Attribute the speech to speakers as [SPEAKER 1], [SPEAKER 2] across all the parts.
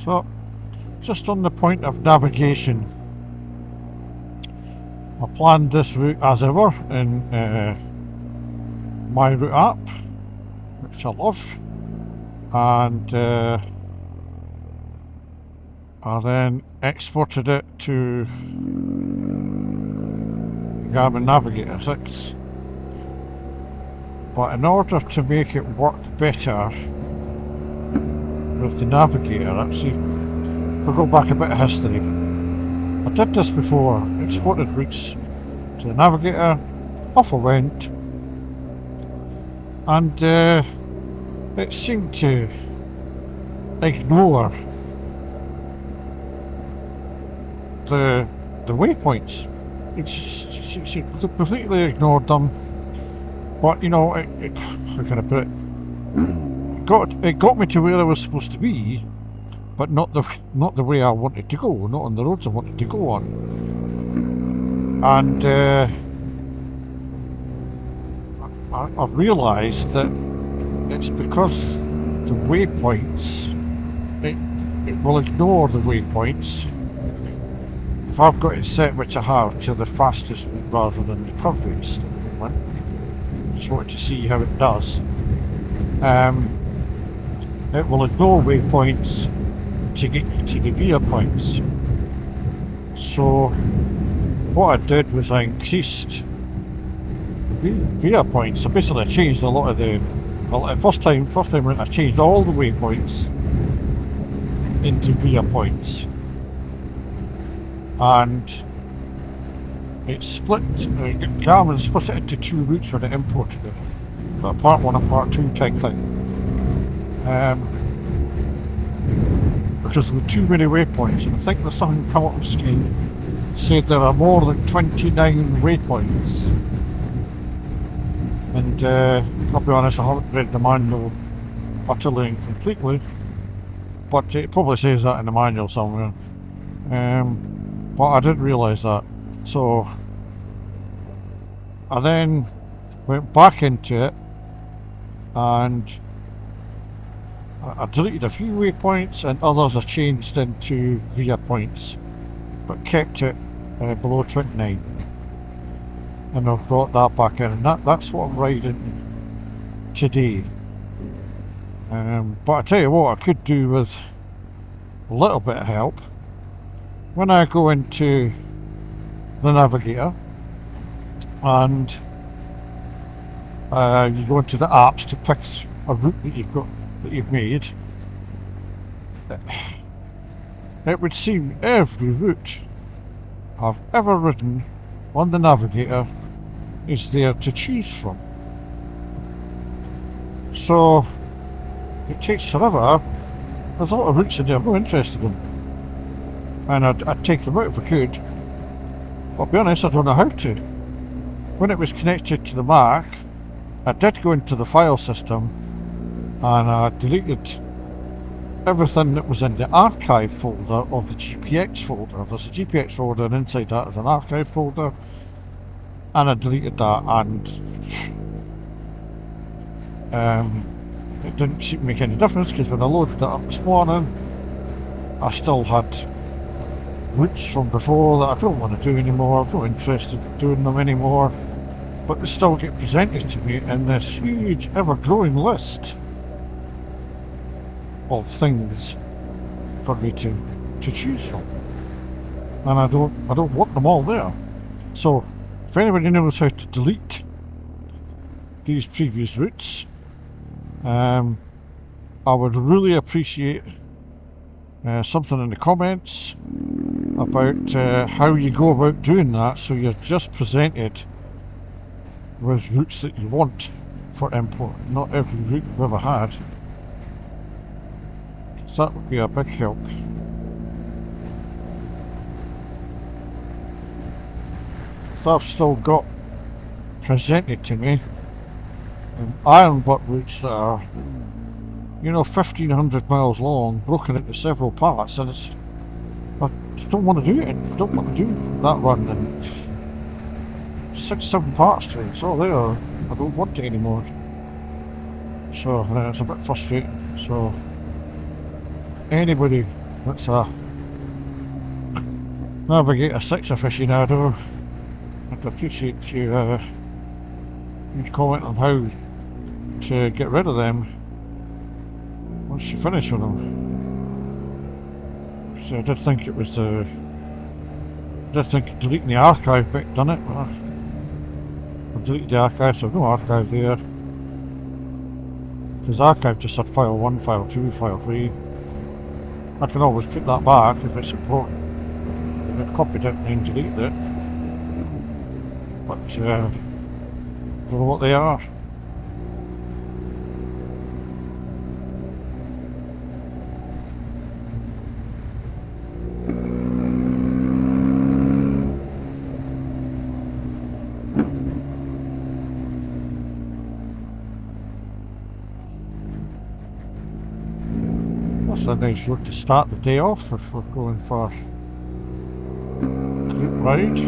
[SPEAKER 1] So, just on the point of navigation, I planned this route as ever in my route app, which I love, and I then exported it to Garmin Navigator VI. But in order to make it work better with the Navigator, actually, if we go back a bit of history, I did this before, exported routes to the Navigator, off I went, and it seemed to ignore the waypoints. She completely ignored them. But you know, how can I put it? It got me to where I was supposed to be, but not the way I wanted to go, not on the roads I wanted to go on. And I've realised that it's because the waypoints, it will ignore the waypoints. If I've got it set, which I have, to the fastest route rather than the curviest at the moment. Just wanted to see how it does. It will ignore waypoints to get you to the via points. So what I did was I increased via points. So basically I changed a lot of the, well, first time around I changed all the waypoints into via points, and it split, Garmin split it into two routes when it imported it, a part 1 and part 2 type thing, because there were too many waypoints. And I think there's something come up on the screen said there are more than 29 waypoints, and I'll be honest, I haven't read the manual utterly and completely, but it probably says that in the manual somewhere, but I didn't realise that. So I then went back into it and I deleted a few waypoints, and others I changed into via points, but kept it below 29, and I've brought that back in, and that's what I'm riding today. But I tell you what, I could do with a little bit of help. When I go into the Navigator and you go into the apps to pick a route that you've made, it would seem every route I've ever ridden on the Navigator is there to choose from. So it takes forever. There's a lot of routes in there I'm not interested in, and I'd take them out if I could. But I'll be honest, I don't know how to. When it was connected to the Mac, I did go into the file system and I deleted everything that was in the archive folder of the GPX folder. There's a GPX folder, and inside that is an archive folder, and I deleted that, and it didn't seem to make any difference, because when I loaded it up this morning I still had routes from before that I don't want to do anymore. I'm not interested in doing them anymore, but they still get presented to me in this huge ever-growing list of things for me to choose from, and I don't want them all there. So if anybody knows how to delete these previous routes, I would really appreciate something in the comments about how you go about doing that, so you're just presented with routes that you want for import, not every route you've ever had. So that would be a big help. So I've still got presented to me iron butt routes that are, you know, 1,500 miles long, broken into several parts, and it's, I don't want to do it. I don't want to do that run and 6-7 parts to it. It's all there. I don't want it anymore. So it's a bit frustrating. So anybody That's a Navigator VI aficionado. I'd appreciate you, you comment on how to get rid of them once you finish with them. So I did think it was the... I did think deleting the archive bit done it, but I've deleted the archive, so no archive there. Because archive just had file 1, file 2, file 3. I can always put that back if it's important. I've copied it and then deleted it. But I don't know what they are. That's a nice road to start the day off if we're going for a group ride.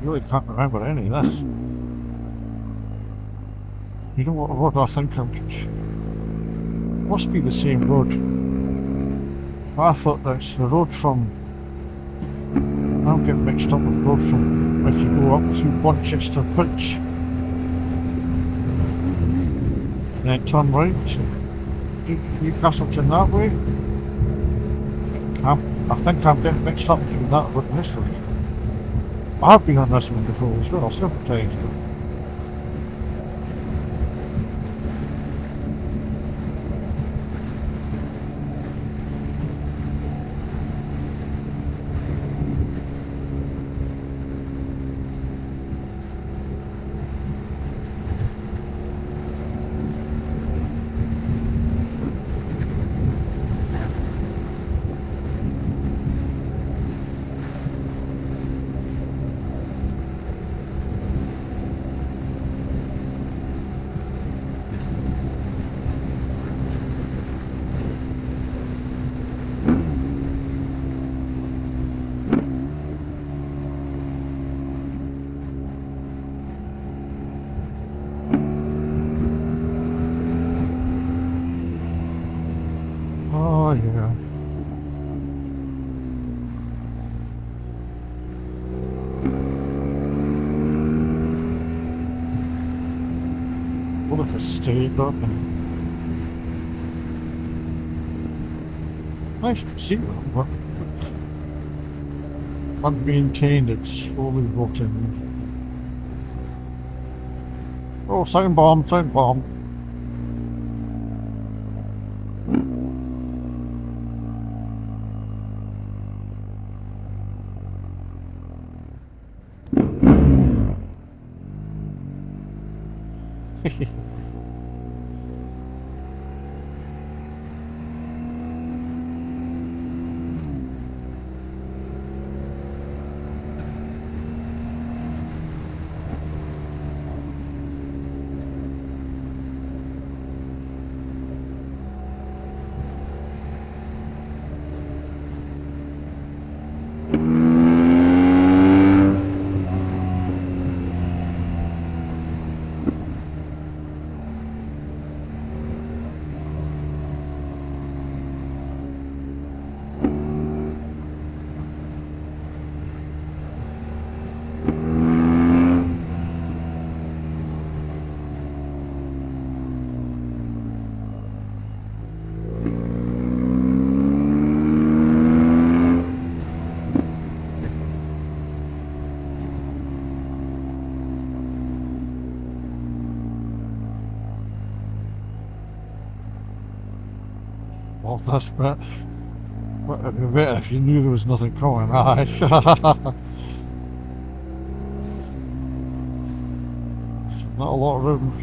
[SPEAKER 1] Really can't remember any of this. You know what road I think I'm... Must be the same road. I thought that's the road from... I'm getting mixed up with the road from... If you go up through Bonchester Bridge. And then turn right to Newcastleton that way. I think I'm getting mixed up between that road and this road. I've been on this one before as well, several times. Oh yeah. What if I stayed up and... Nice to see them, but unmaintained, it's slowly rotting. Oh, sound bomb, sound bomb. Well, this bit. But it'd be better if you knew there was nothing coming. Aye. Not a lot of room.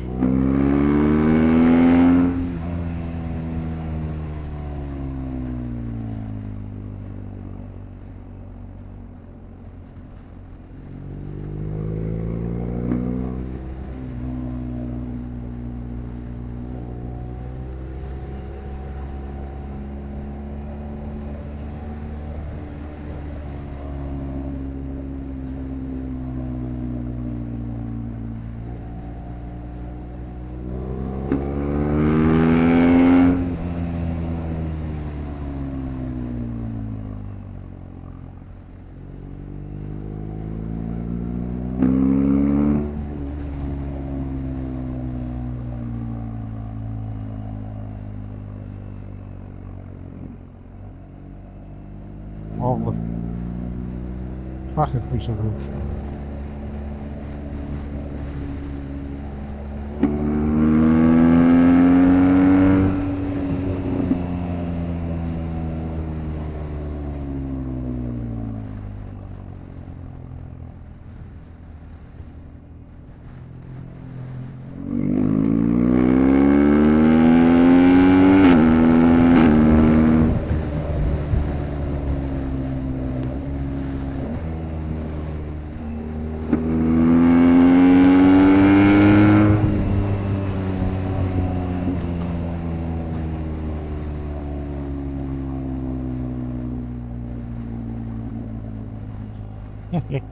[SPEAKER 1] Lovely. Cracking piece of road.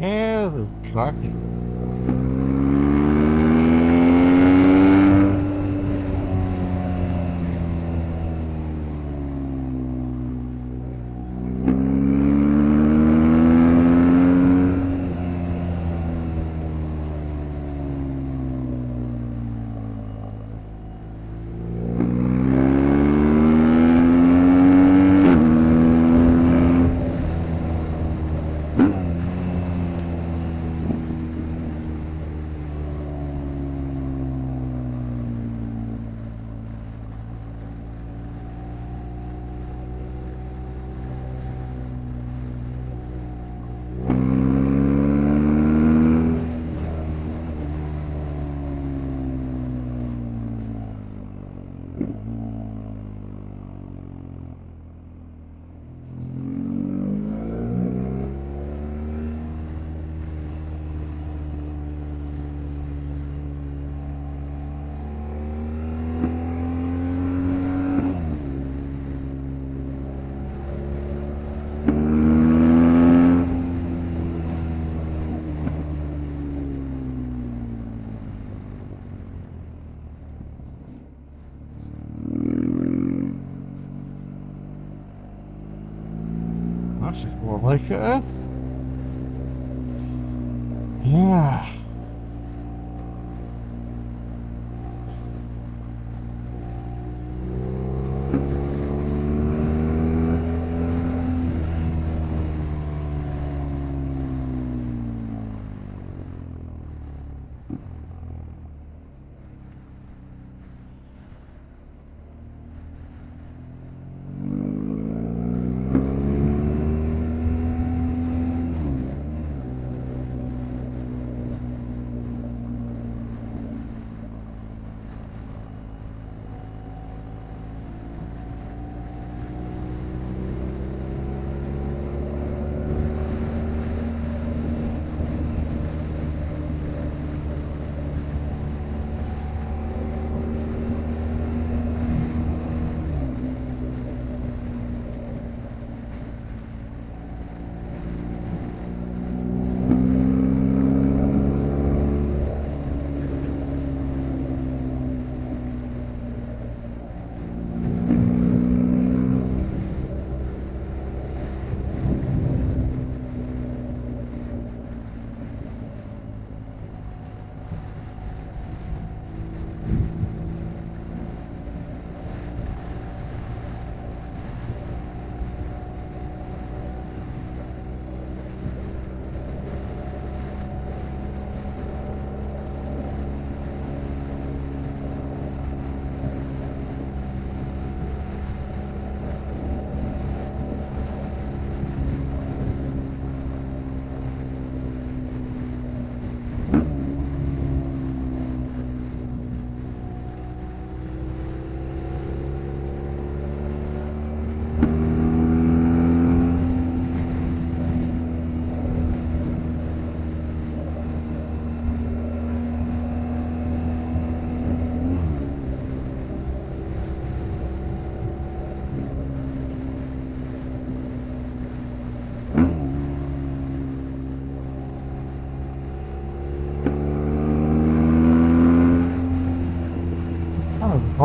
[SPEAKER 1] Yeah, this is cracking. That's more like it, eh? Yeah.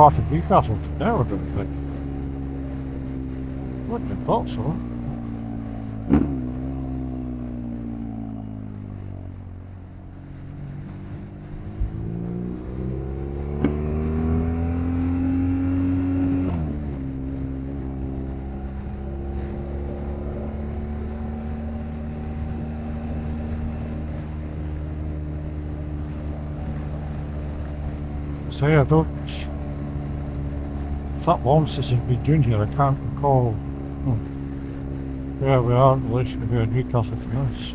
[SPEAKER 1] far from Newcastle now, I don't think. Wouldn't have thought so. So yeah, I don't. It's that long since I've been doing here, I can't recall where we are in relation to where Newcastleton is.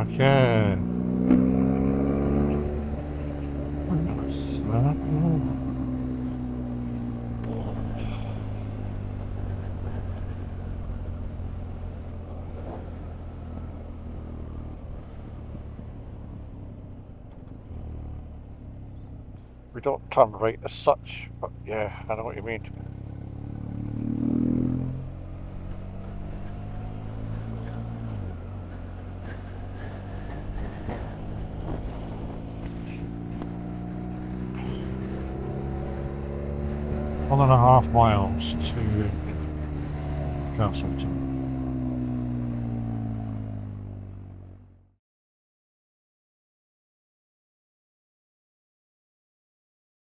[SPEAKER 1] Okay. We don't turn right as such, but yeah, I know what you mean. .5 miles to Newcastleton.